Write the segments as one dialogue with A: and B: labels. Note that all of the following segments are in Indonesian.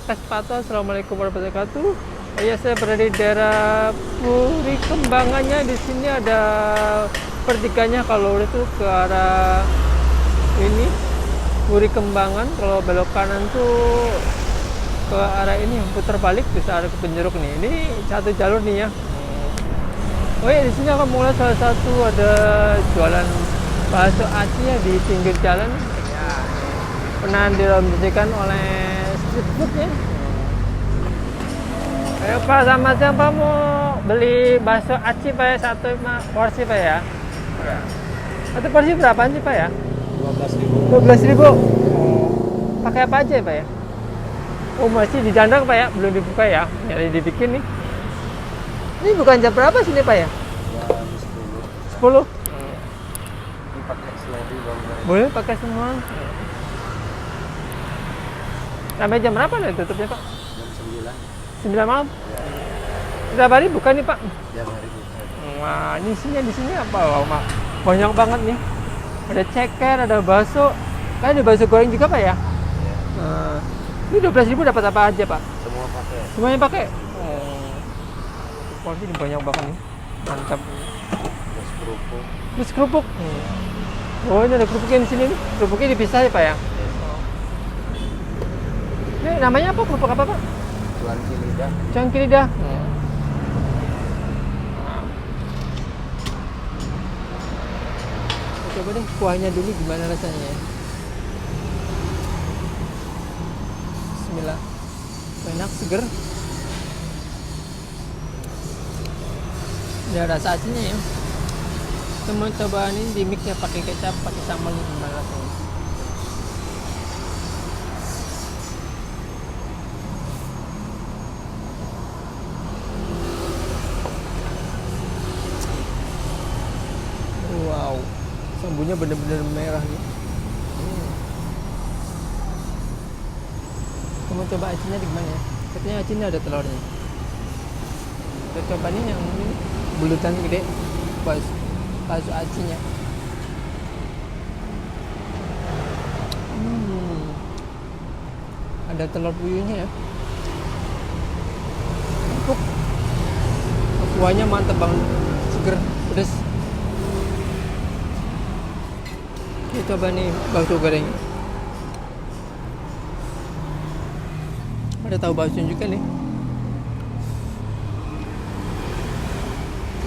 A: pakai sepatu. Assalamualaikum warahmatullahi wabarakatuh. Oh ya, saya berada di daerah Puri Kembangannya. Di sini ada pertiganya kalau itu ke arah ini Puri Kembangan. Kalau belok kanan tuh ke arah ini putar balik bisa arah ke Penjeruk nih. Ini satu jalur nih ya. Oh ya, di sini akan mulai salah satu ada jualan bakso aci ya di pinggir jalan. Ya, pernah direkomendasikan oleh street food ya. Ayo Pak, sama siapa mau beli bakso aci Pak ya, satu porsi Pak ya? Satu porsi berapaan sih Pak ya?
B: 12.000.
A: 12.000. Pakai apa aja ya Pak ya? Oh, masih didandang Pak ya, belum dibuka ya? Jadi dibikin nih. Ini bukan jam berapa sini Pak ya?
B: Jam
A: 10.
B: 10. Ini pakai seledri bang.
A: Boleh pakai semua. Sampai jam berapa nih tutupnya Pak?
B: Jam 9.
A: 9 malam.
B: Ya,
A: Setiap hari buka nih Pak?
B: jam hari buka.
A: Wah, ini di sini apa? Wah, banyak banget nih. Ada ceker, ada bakso. Kan ada bakso goreng juga Pak ya?
B: Ya,
A: Nah, ini 12.000 dapat apa aja Pak?
B: semua pakai.
A: Semuanya pakai? Oh. Wah, ini banyak banget nih. Mantap.
B: Terus kerupuk.
A: Terus kerupuk. Oh, ini ada kerupuknya di sini nih. Kerupuknya dipisah ya Pak ya?
B: Ya,
A: Ini namanya apa? Kerupuk apa Pak?
B: cuanki lidah.
A: Cangkir lidah. Coba deh kuahnya dulu gimana rasanya ya. Bismillah. Enak, seger. Ada rasa acinya ya. Kita mau coba ini di mix ya pakai kecap, pakai sambal gimana rasanya. Wow, sambunya bener-bener merah nih. Kamu coba acinya di gimana ya? Katanya acinya ada telurnya. Kita coba nih yang ini bulutan gede, bakso acinya. Ada telur puyuhnya ya. Empuk. Kuahnya mantep banget, seger, pedes. Kita coba nih bakso goreng. Ada tahu bakso juga nih.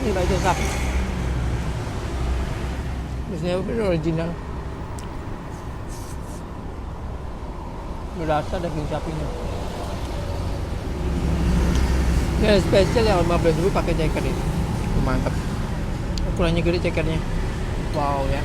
A: Ini bakso sapi. Biasanya bener original. Berasa daging sapinya. Ini spesial yang 15.000 pakai ceker ini. Mantap. Ukurannya gede cekernya. Wow ya.